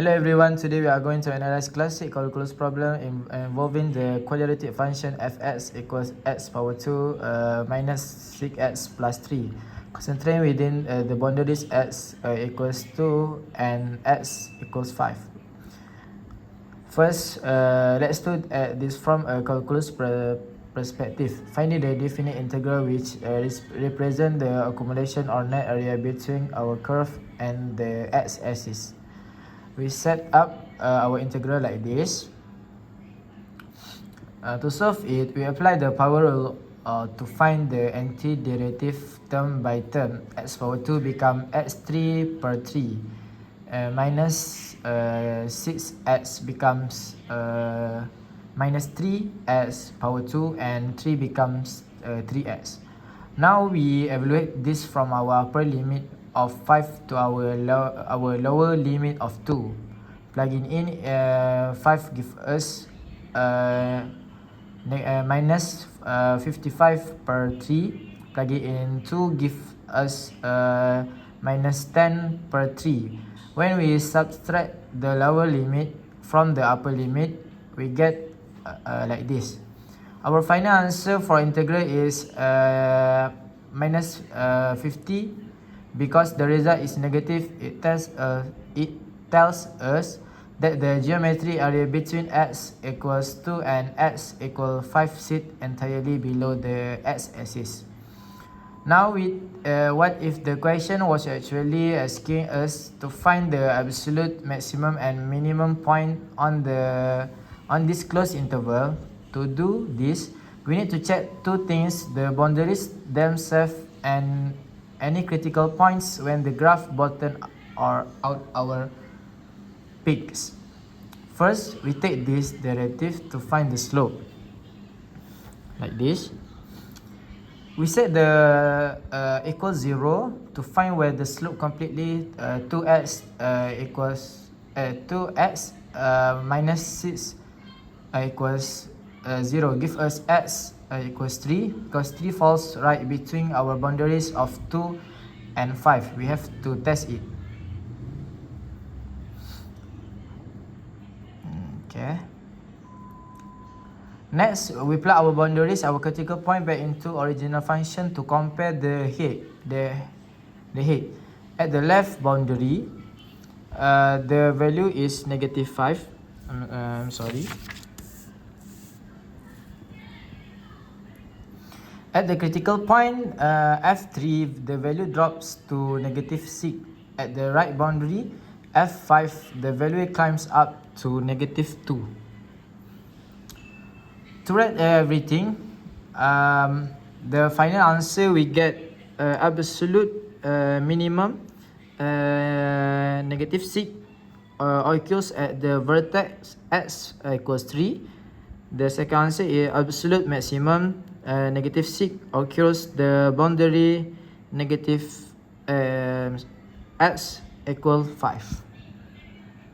Hello everyone, today we are going to analyze classic calculus problem involving the quadratic function fx equals x power 2 minus 6x plus 3. Concentrating within the boundaries x equals 2 and x equals 5. First, let's look at this from a calculus perspective. Finding the definite integral which represent the accumulation or net area between our curve and the x-axis. We set up our integral like this. To solve it, we apply the power rule to find the antiderivative term by term. X power 2 become x3 per 3 minus 6x becomes minus 3x power 2 and 3 becomes 3x. Now we evaluate this from our upper limit of 5 to our lower limit of 2. Plugging in 5 give us minus 55 per 3. Plugging in 2 give us minus 10 per 3. When we subtract the lower limit from the upper limit, we get like this. Our final answer for integral is minus 50. Because the result is negative, it tells us that the geometry area between x equals 2 and x equals 5 sit entirely below the x-axis. Now, what if the question was actually asking us to find the absolute maximum and minimum point on this closed interval? To do this, we need to check two things: the boundaries themselves and any critical points when the graph bottom or out our peaks. First, we take this derivative to find the slope. Like this. We set the equals 0 to find where the slope completely 2x equals 2x minus 6 equals 0 give us x equals 3, because 3 falls right between our boundaries of 2 and 5. We have to test it. Okay. Next, we plug our boundaries, our critical point, back into original function to compare the head. The head. At the left boundary, the value is negative 5. I'm sorry. At the critical point f3, the value drops to negative 6. At the right boundary f5, the value climbs up to negative 2. To write everything, the final answer we get absolute minimum negative 6 occurs at the vertex x equals 3. The second answer is absolute maximum negative 6 occurs the boundary negative x equal 5.